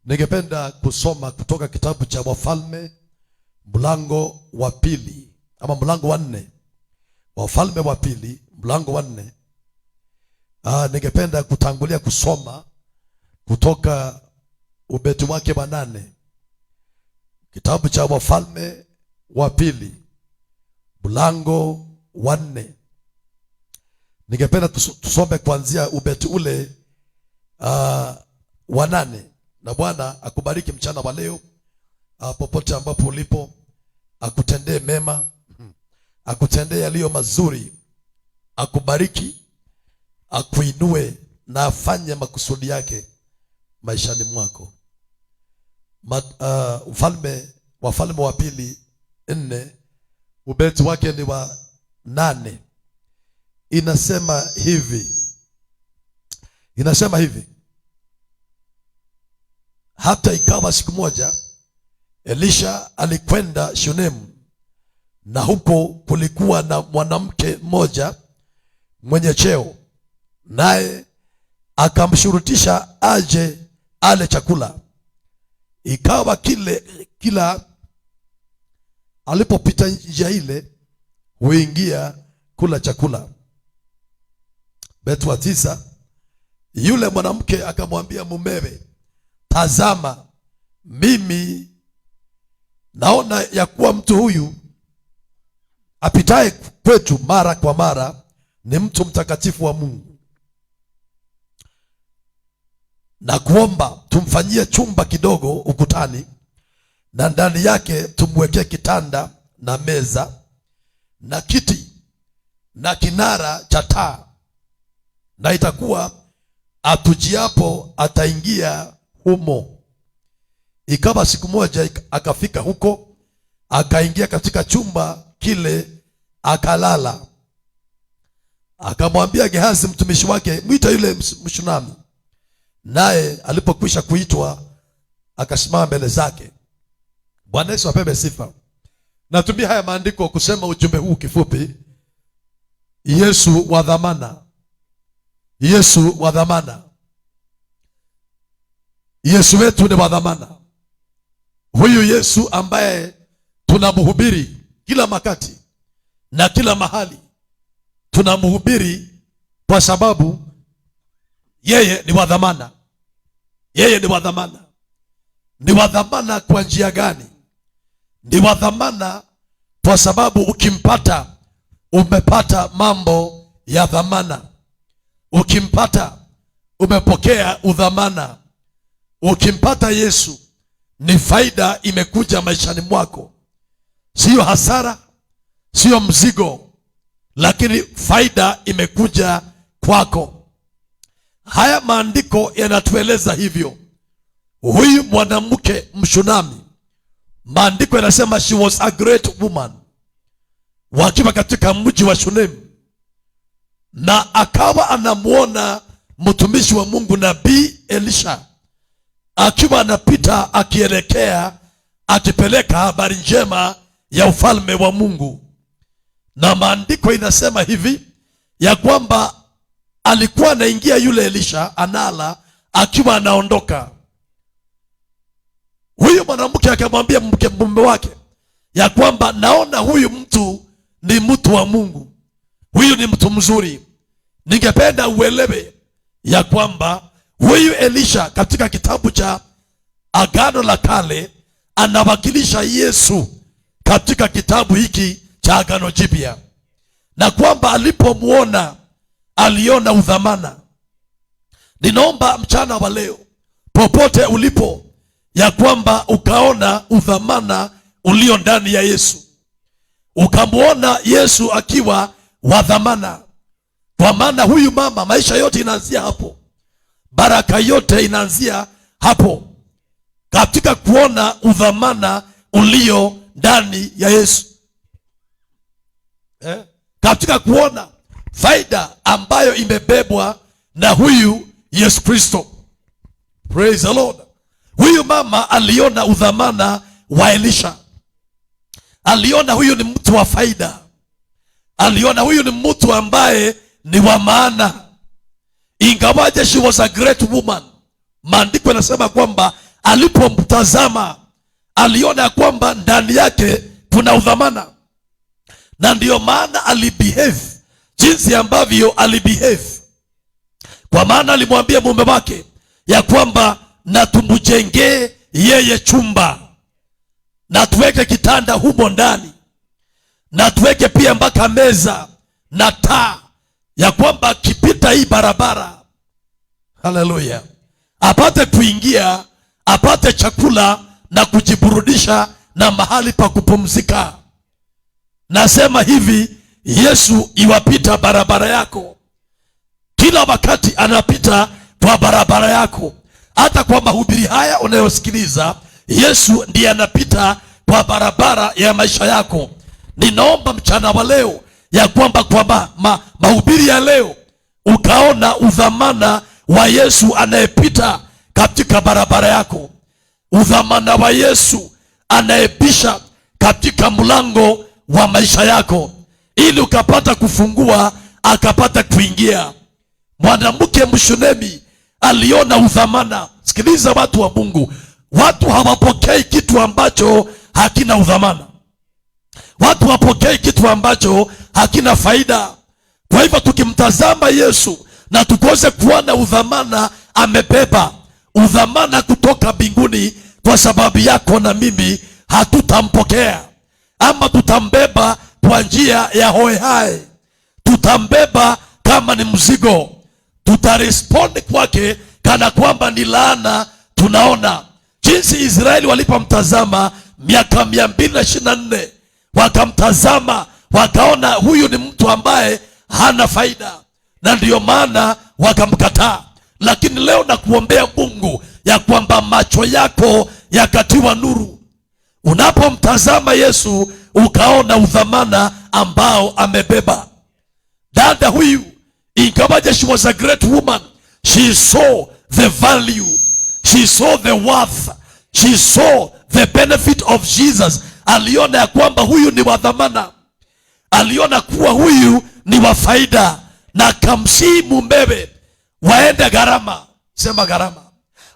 Ningependa kusoma kutoka kitabu cha Wafalme mlango wa pili ama mlango wa 4. Wafalme wa pili mlango wa 4. Ningependa kutangulia kusoma kutoka ubeti wake wa 8. Kitabu cha Wafalme wa pili mlango wa 4. Ningependa tusome kuanzia ubeti ule wa 8. Na Bwana akubariki mchana wa leo, popote ambapo ulipo, akutendee mema, akutendee yaliyo mazuri, akubariki, akuinue na afanye makusudi yake maishani mwako. Wafalme wa pili 4 ubeti wake ni wa 8. Inasema hivi. Hata ikawa siku moja Elisha alikwenda Shunemu, na huko kulikuwa na mwanamke mmoja mwenye cheo, naye akamshurutisha aje ale chakula. Ikawa kila alipopita njia ile huingia kula chakula. Beti wa 9, yule mwanamke akamwambia mumewe, tazama, mimi naona ya kuwa mtu huyu apitaye kwetu mara kwa mara ni mtu mtakatifu wa Mungu, na kuomba tumfanyie chumba kidogo ukutani, na ndani yake tumwekee kitanda na meza na kiti na kinara cha taa, na itakuwa atujiapo ataingia humo. Ikawa siku moja akafika huko, akaingia katika chumba kile akalala. Akamwambia Gehazi mtumishi wake, mwita yule Mshunami. Naye alipokwisha kuitwa, akasimama mbele zake. Bwana Yesu apewe sifa. Natumia haya maandiko kusema ujumbe huu kifupi: Yesu wa dhamana. Yesu wa dhamana. Yesu wetu ni wa dhamana. Huyu Yesu ambaye tunamhubiri kila wakati na kila mahali, tunamhubiri kwa sababu yeye ni wa dhamana. Yeye ni wa dhamana. Ni wa dhamana kwa njia gani? Ni wa dhamana kwa sababu ukimpata umepata mambo ya dhamana. Ukimpata umepokea udhamana. Ukimpata Yesu ni faida imekuja maishani mwako. Sio hasara, sio mzigo, lakini faida imekuja kwako. Haya maandiko yanatueleza hivyo. Huyu mwanamke Mshunami, maandiko yanasema she was a great woman, wakiwa katika mji wa Shunemu, na akawa anamuona mtumishi wa Mungu nabii Elisha akiwa anapita akielekea akipeleka habari njema ya ufalme wa Mungu. Na maandiko inasema hivi ya kwamba alikuwa anaingia yule Elisha anala akiwa anaondoka. Huyu mwanamke akamwambia mume wake ya kwamba naona huyu mtu ni mtu wa Mungu, huyu ni mtu mzuri. Ningependa uelewe ya kwamba huyu Elisha katika kitabu cha Agano la Kale anawakilisha Yesu katika kitabu hiki cha Agano Jipya, na kwamba alipomuona aliona udhamana. Ninaomba mchana wa leo popote ulipo ya kwamba ukaona udhamana ulio ndani ya Yesu, ukamuona Yesu akiwa wa dhamana. Kwa maana huyu mama, maisha yote inaanzia hapo. Baraka yote inaanzia hapo, katika kuona udhamana ulio ndani ya Yesu, katika kuona faida ambayo imebebwa na huyu Yesu Kristo. Praise the Lord. Huyu mama aliona udhamana wa Elisha. Aliona huyu ni mtu wa faida. Aliona huyu ni mtu ambaye ni wa maana. Ingawaje she was a great woman, maandiko yanasema kwamba alipomtazama aliona ya kwamba ndani yake kuna udhamana, na ndiyo maana alibehave jinsi ambavyo alibehave. Kwa maana alimwambia mume wake ya kwamba na tumjengee yeye chumba, na tuweke kitanda humo ndani, na tuweke pia mpaka meza na taa, ya kwamba akipita hii barabara, haleluya, apate kuingia, apate chakula na kujiburudisha na mahali pa kupumzika. Nasema hivi, Yesu iwapita barabara yako. Kila wakati anapita kwa barabara yako. Hata kwa mahubiri haya unayosikiliza, Yesu ndiye anapita kwa barabara ya maisha yako. Ninaomba mchana wa leo ya kwamba kwa mahubiri ya leo ukaona udhamana wa Yesu anayepita katika barabara yako, udhamana wa Yesu anayepisha katika mlango wa maisha yako, ili ukapata kufungua, akapata kuingia. Mwanamke Mshunemi aliona udhamana. Sikiliza watu wa Mungu, watu hawapokei kitu ambacho hakina udhamana. Watu hawapokei kitu ambacho hakina faida. Kwa hivyo tukimtazama Yesu na tukose kuona udhamana amebeba, udhamana kutoka mbinguni kwa sababu yako na mimi, hatutampokea, ama tutambeba kwa njia ya hoehai. Tutambeba kama ni mzigo, tutarespond kwake kana kwamba ni laana. Tunaona jinsi Israeli walipomtazama miaka 224, wakamtazama wakaona huyu ni mtu ambaye hana faida, na ndiyo maana wakamkataa. Lakini leo nakuombea Mungu ya kwamba macho yako yakatiwa nuru, unapomtazama Yesu ukaona udhamana ambao amebeba. Dada huyu, ingawaje she was a great woman, she saw the value, she saw the worth, she saw the benefit of Jesus. Aliona ya kwamba huyu ni wa dhamana, aliona kuwa huyu ni wa faida, na kamsii mumewe waende gharama, sema gharama,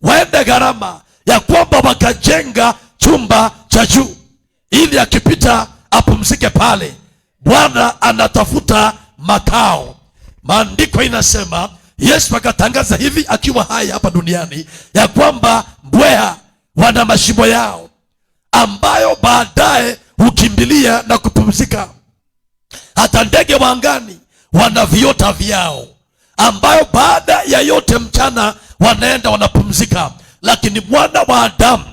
waende gharama ya kwamba wakajenga chumba cha juu ili akipita apumzike pale. Bwana anatafuta makao. Maandiko inasema Yesu akatangaza hivi akiwa hai hapa duniani ya kwamba mbweha wana mashimo yao ambayo baadaye hukimbilia na kupumzika. Hata ndege wa angani wana viota vyao ambayo baada ya yote mchana wanaenda wanapumzika. Lakini mwana wa Adamu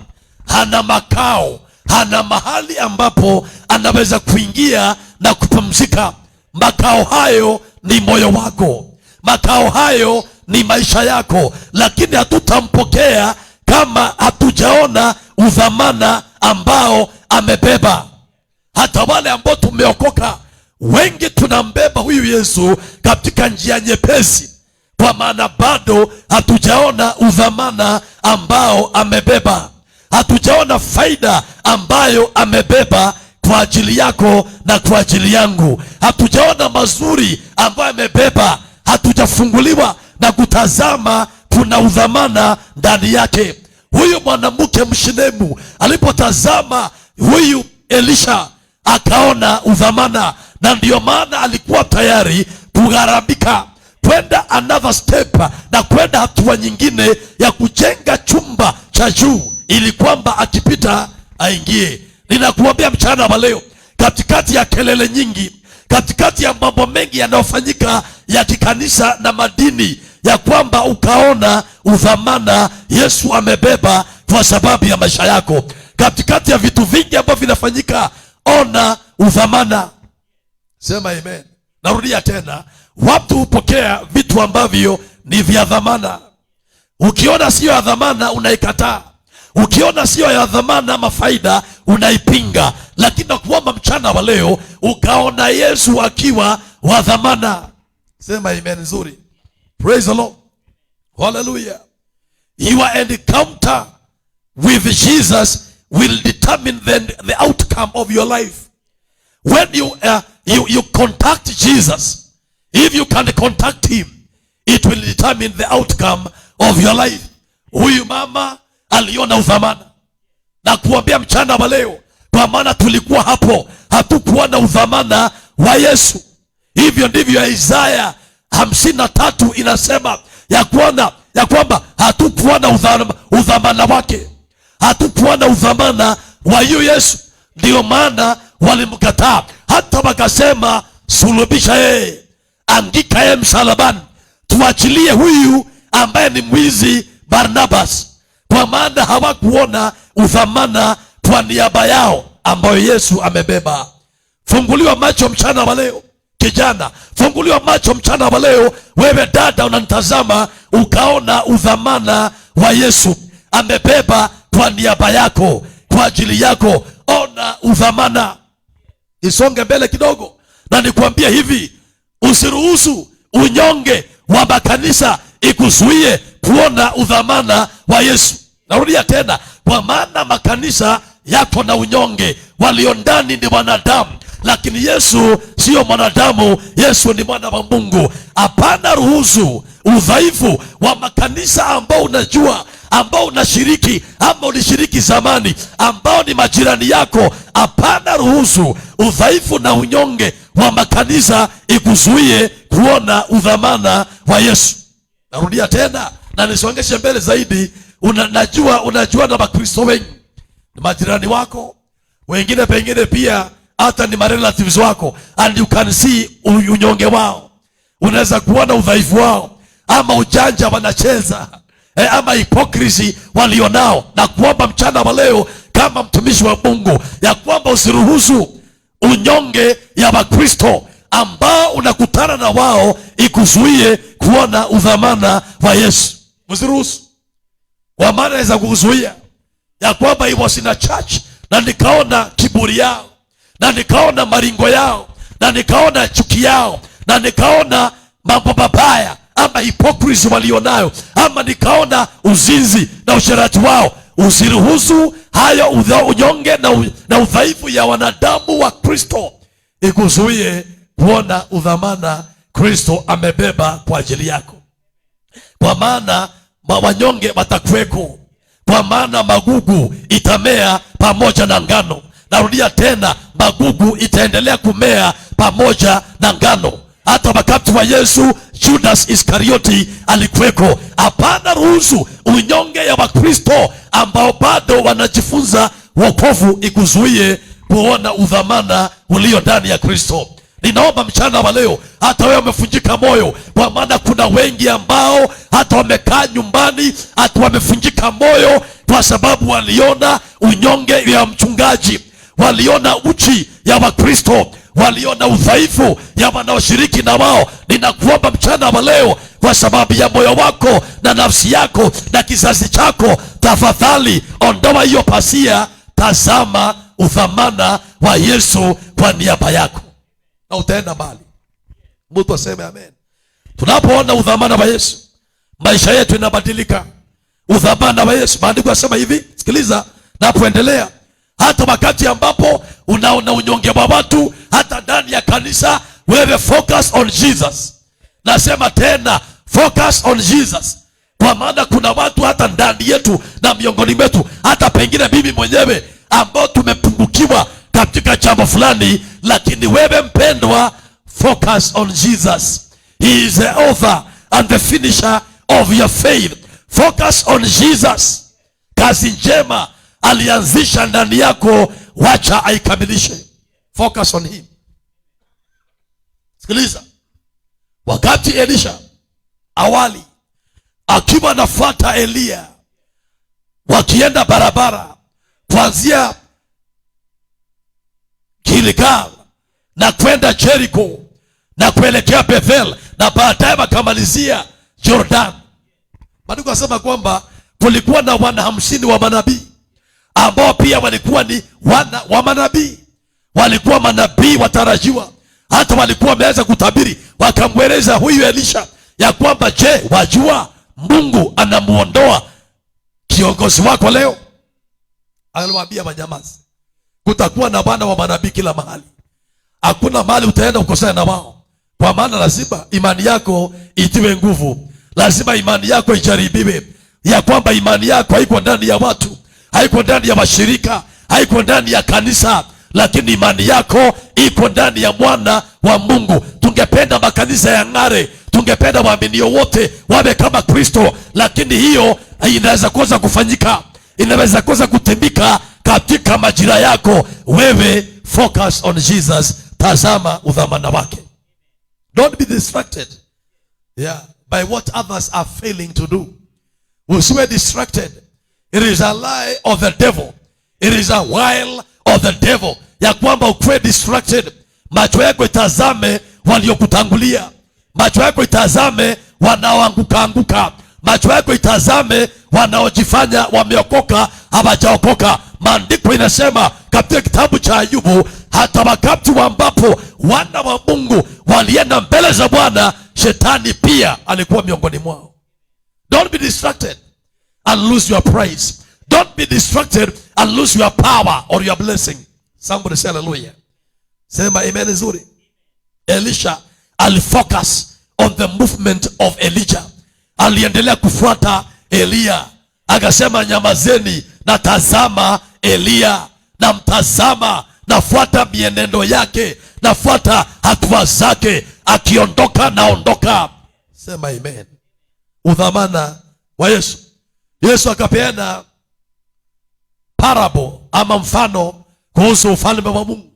hana makao, hana mahali ambapo anaweza kuingia na kupumzika. Makao hayo ni moyo wako, makao hayo ni maisha yako. Lakini hatutampokea kama hatujaona udhamana ambao amebeba. Hata wale ambao tumeokoka, wengi tunambeba huyu Yesu katika njia nyepesi, kwa maana bado hatujaona udhamana ambao amebeba. Hatujaona faida ambayo amebeba kwa ajili yako na kwa ajili yangu. Hatujaona mazuri ambayo amebeba. Hatujafunguliwa na kutazama kuna udhamana ndani yake. Huyu mwanamke Mshunemu alipotazama huyu Elisha akaona udhamana, na ndiyo maana alikuwa tayari kugharamika, kwenda another step na kwenda hatua nyingine ya kujenga chumba cha juu ili kwamba akipita aingie. Ninakuambia mchana wa leo, katikati ya kelele nyingi, katikati ya mambo mengi yanayofanyika ya kikanisa na madini, ya kwamba ukaona udhamana Yesu amebeba kwa sababu ya maisha yako. Katikati ya vitu vingi ambavyo vinafanyika, ona udhamana. Sema amen. Narudia tena, watu hupokea vitu ambavyo ni vya dhamana. Ukiona sio ya dhamana unaikataa. Ukiona sio ya dhamana ama faida unaipinga. Lakini nakuomba mchana wa leo ukaona Yesu akiwa wa dhamana. Sema amen nzuri. Praise the Lord. Hallelujah. Your encounter with Jesus will determine the outcome of your life. When you contact Jesus, if you can contact him, it will determine the outcome of your life. Huyu mama aliona udhamana. Na kuambia mchana wa leo, kwa maana tulikuwa hapo, hatukuona udhamana wa Yesu. Hivyo ndivyo Isaya 53 inasema ya kwamba hatukuona udhamana wake, hatukuona udhamana wa yu Yesu. Ndio maana walimkataa, hata wakasema sulubisha yeye, angika yeye msalabani, tuachilie huyu ambaye ni mwizi Barnabas. Kwa maana hawakuona udhamana kwa niaba yao ambayo Yesu amebeba. Funguliwa macho mchana wa leo kijana, funguliwa macho mchana wa leo wewe dada unanitazama, ukaona udhamana wa Yesu amebeba kwa niaba yako, kwa ajili yako. Ona udhamana. Isonge mbele kidogo na nikwambie hivi, usiruhusu unyonge wa makanisa ikuzuie kuona udhamana wa Yesu. Narudia tena, kwa maana makanisa yako na unyonge, walio ndani ni wanadamu, lakini Yesu sio mwanadamu, Yesu ni mwana wa Mungu. Hapana ruhusu udhaifu wa makanisa ambao unajua, ambao unashiriki ama ulishiriki zamani, ambao ni majirani yako. Hapana ruhusu udhaifu na unyonge wa makanisa ikuzuie kuona udhamana wa Yesu. Narudia tena na nisongeshe mbele zaidi. Unajua na Wakristo wengi ni majirani wako, wengine pengine pia hata ni relatives wako, and you can see unyonge wao. Unaweza kuona udhaifu wao, ama ujanja wanacheza, ama hypocrisy walionao. Na kuomba mchana wa leo kama mtumishi wa Mungu ya kwamba usiruhusu unyonge ya Wakristo ambao unakutana na wao ikuzuie kuona udhamana wa Yesu. Usiruhusu. Kwa maana inaweza kukuzuia ya kwamba he was in a church na nikaona kiburi yao, na nikaona maringo yao, na nikaona chuki yao, na nikaona mambo mabaya ama hypocrisy walionayo, ama nikaona uzinzi na usherati wao. Usiruhusu hayo unyonge na udhaifu ya wanadamu wa Kristo ikuzuie kuona udhamana Kristo amebeba kwa ajili yako. Kwa maana wanyonge watakuweko, kwa maana magugu itamea pamoja na ngano. Narudia tena, magugu itaendelea kumea pamoja na ngano. Hata wakati wa Yesu Judas Iskarioti alikuweko. Hapana ruhusu unyonge ya Wakristo ambao bado wanajifunza wokovu ikuzuie kuona udhamana ulio ndani ya Kristo. Ninaomba mchana wa leo, hata wewe umefunjika moyo, kwa maana kuna wengi ambao hata wamekaa nyumbani, hata wamefunjika moyo kwa sababu waliona unyonge ya mchungaji, waliona uchi ya Wakristo, waliona udhaifu ya wanaoshiriki na wao. Ninakuomba mchana wa leo, kwa sababu ya moyo wako na nafsi yako na kizazi chako, tafadhali ondoa hiyo pasia, tazama udhamana wa Yesu kwa niaba yako, na utaenda mbali. Mtu aseme amen. Tunapoona udhamana wa Yesu, maisha yetu inabadilika. Udhamana wa Yesu, maandiko yasema hivi, sikiliza napoendelea. Hata wakati ambapo unaona unyonge wa watu hata ndani ya kanisa, wewe focus on Jesus. Nasema tena, focus on Jesus. Kwa maana kuna watu hata ndani yetu na miongoni mwetu, hata pengine mimi mwenyewe, ambao tumepungukiwa katika jambo fulani, lakini wewe mpendwa, focus on Jesus. He is the author and the finisher of your faith. Focus on Jesus. Kazi njema alianzisha ndani yako, wacha aikamilishe. Focus on him. Sikiliza, wakati Elisha awali akiwa anafuata Elia, wakienda barabara kuanzia Gilgal na kwenda Jericho na kuelekea Bethel, na baadaye wakamalizia Jordan. Maandiko yanasema kwamba kulikuwa na 150 wa manabii ambao pia walikuwa ni wana wa manabii, walikuwa manabii watarajiwa, hata walikuwa wameweza kutabiri. Wakamweleza huyu Elisha ya kwamba, je, wajua Mungu anamuondoa kiongozi wako leo? Aliwaambia wanyamaze. Kutakuwa na wana wa manabii kila mahali, hakuna mahali utaenda ukosana na wao. Kwa maana lazima imani yako itiwe nguvu, lazima imani yako ijaribiwe. ya kwamba imani yako haiko ndani ya watu, haiko ndani ya mashirika, haiko ndani ya kanisa, lakini imani yako iko ndani ya mwana wa Mungu. Tungependa makanisa ya ng'are, tungependa waaminio wote wawe kama Kristo, lakini hiyo inaweza kosa kufanyika, inaweza kosa kutendeka katika majira yako. Wewe focus on Jesus, tazama udhamana wake. Don't be distracted by what others are failing to do. Usiwe distracted. It is a lie of the devil. It is a wile of the devil ya kwamba ukwe distracted. Macho yako itazame waliokutangulia, macho yako itazame wanaoanguka. Macho yako itazame wanaojifanya wameokoka, hawajaokoka. Maandiko inasema katika kitabu cha Ayubu, hata wakati ambapo wana wa Mungu walienda mbele za Bwana, shetani pia alikuwa miongoni mwao. Don't be distracted and lose your praise. Don't be distracted and lose your power or your blessing. Somebody say hallelujah. Sema amen nzuri. Elisha alifocus on the movement of Elijah. Aliendelea kufuata Elia. Akasema nyamazeni, na tazama Elia, na mtazama, nafuata mienendo yake, nafuata hatua zake, akiondoka naondoka. Sema amen. Udhamana wa Yesu. Yesu akapeana parable ama mfano kuhusu ufalme wa Mungu,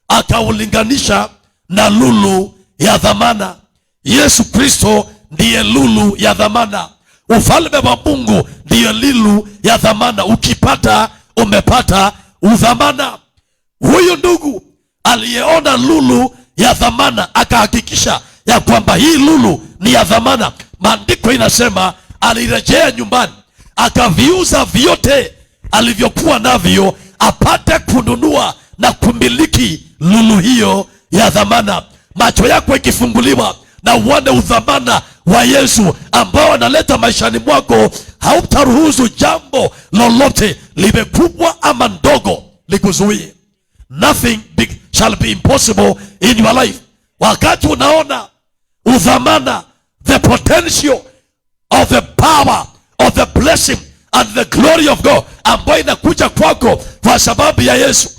akaulinganisha na lulu ya dhamana. Yesu Kristo ndiye lulu ya dhamana. Ufalme wa Mungu ndiye lulu ya dhamana. Ukipata umepata udhamana. Huyu ndugu aliyeona lulu ya dhamana akahakikisha ya kwamba hii lulu ni ya dhamana. Maandiko inasema alirejea nyumbani, akaviuza vyote alivyokuwa navyo, apate kununua na kumiliki lulu hiyo ya dhamana. Macho yako ikifunguliwa na uone udhamana wa Yesu ambao analeta maishani mwako, hautaruhusu jambo lolote liwe kubwa ama ndogo likuzuie. Nothing big shall be impossible in your life. Wakati unaona udhamana, the potential of the power of the blessing and the glory of God ambayo inakuja kwako kwa sababu ya Yesu,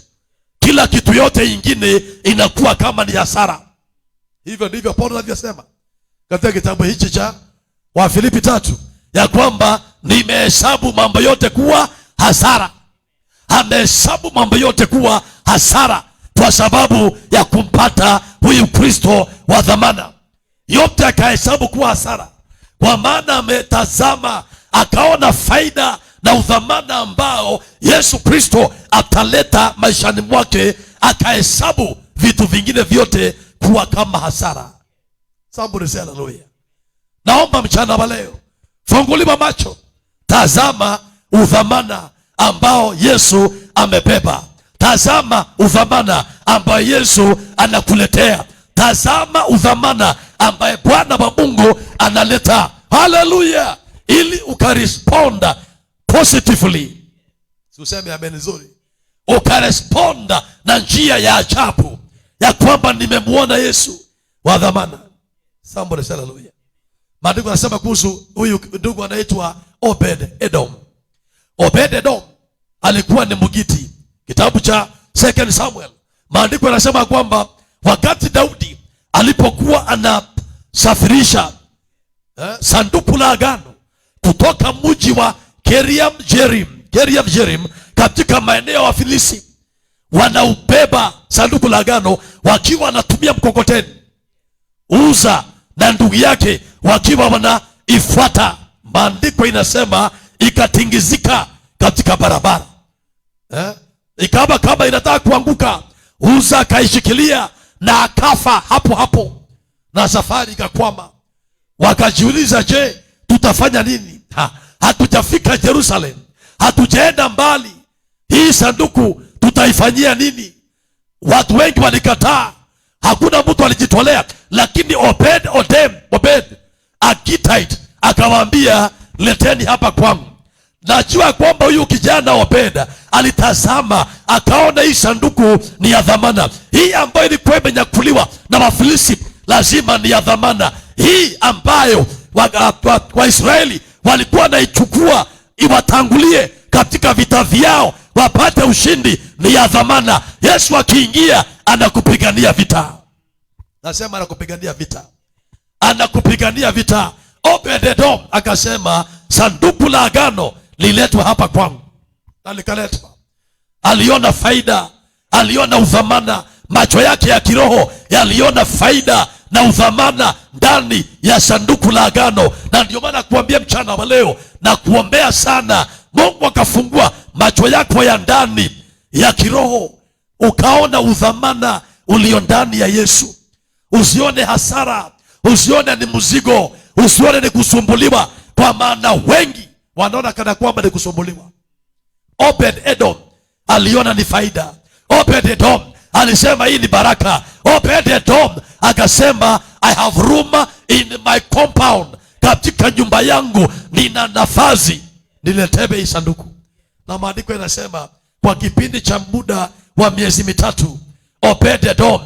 kila kitu yote ingine inakuwa kama ni hasara. Hivyo ndivyo Paulo anavyosema katika kitabu hichi cha Wafilipi 3 ya kwamba nimehesabu mambo yote kuwa hasara. Amehesabu mambo yote kuwa hasara kwa sababu ya kumpata huyu Kristo wa dhamana. Yote akahesabu kuwa hasara kwa maana ametazama, akaona faida na udhamana ambao Yesu Kristo ataleta maishani mwake, akahesabu vitu vingine vyote kuwa kama hasara. Somebody say hallelujah. Naomba mchana wa leo funguliwa macho, tazama udhamana ambao Yesu amebeba. Tazama udhamana ambao Yesu anakuletea. Tazama udhamana ambaye Bwana wa Mungu analeta. Hallelujah. Ili ukaresponda positively. Useme amen nzuri. Ukaresponda na njia ya ajabu ya kwamba nimemuona Yesu wa dhamana. Somebody say hallelujah. Maandiko yanasema kuhusu huyu ndugu anaitwa Obed Edom. Obed Edom alikuwa ni Mgiti. Kitabu cha 2 Samuel, maandiko yanasema kwamba wakati Daudi alipokuwa anasafirisha sanduku la agano kutoka mji wa Kiriath Jearim katika maeneo ya Filisti, wanaubeba sanduku la agano wakiwa wanatumia mkokoteni. Uza na ndugu yake wakiwa wanaifuata. Maandiko inasema ikatingizika katika barabara. Ikawa kama inataka kuanguka. Uza akaishikilia na akafa hapo hapo, na safari ikakwama. Wakajiuliza, je, tutafanya nini? Hatujafika Jerusalem, hatujaenda mbali, hii sanduku tutaifanyia nini? Watu wengi walikataa, hakuna mtu alijitolea. Lakini Obed Agitite akawaambia, leteni hapa kwangu. Najua kwamba huyu kijana Obed alitazama, akaona hii sanduku ni ya dhamana. Hii ambayo ilikuwa imenyakuliwa na Wafilisti lazima ni ya dhamana. Hii ambayo Waisraeli walikuwa naichukua iwatangulie katika vita vyao wapate ushindi, ni ya dhamana. Yesu akiingia anakupigania vita. Nasema anakupigania vita, anakupigania vita. Obed-Edom akasema sanduku la agano liletwe hapa kwangu, na likaletwa. Aliona faida, aliona udhamana. Macho yake ya kiroho yaliona faida na udhamana ndani ya sanduku la agano. Na ndio maana kuambia mchana wa leo na kuombea sana, Mungu akafungua macho yako ya ndani ya kiroho, ukaona udhamana ulio ndani ya Yesu. Usione hasara, usione ni mzigo, usione ni kusumbuliwa, kwa maana wengi wanaona kana kwamba ni kusumbuliwa. Obed-Edom aliona ni faida. Obed-Edom alisema hii ni baraka. Obed-Edom akasema I have room in my compound, katika nyumba yangu nina nafasi, niletebe hii sanduku. Na maandiko yanasema kwa kipindi cha muda wa miezi mitatu Obed-Edom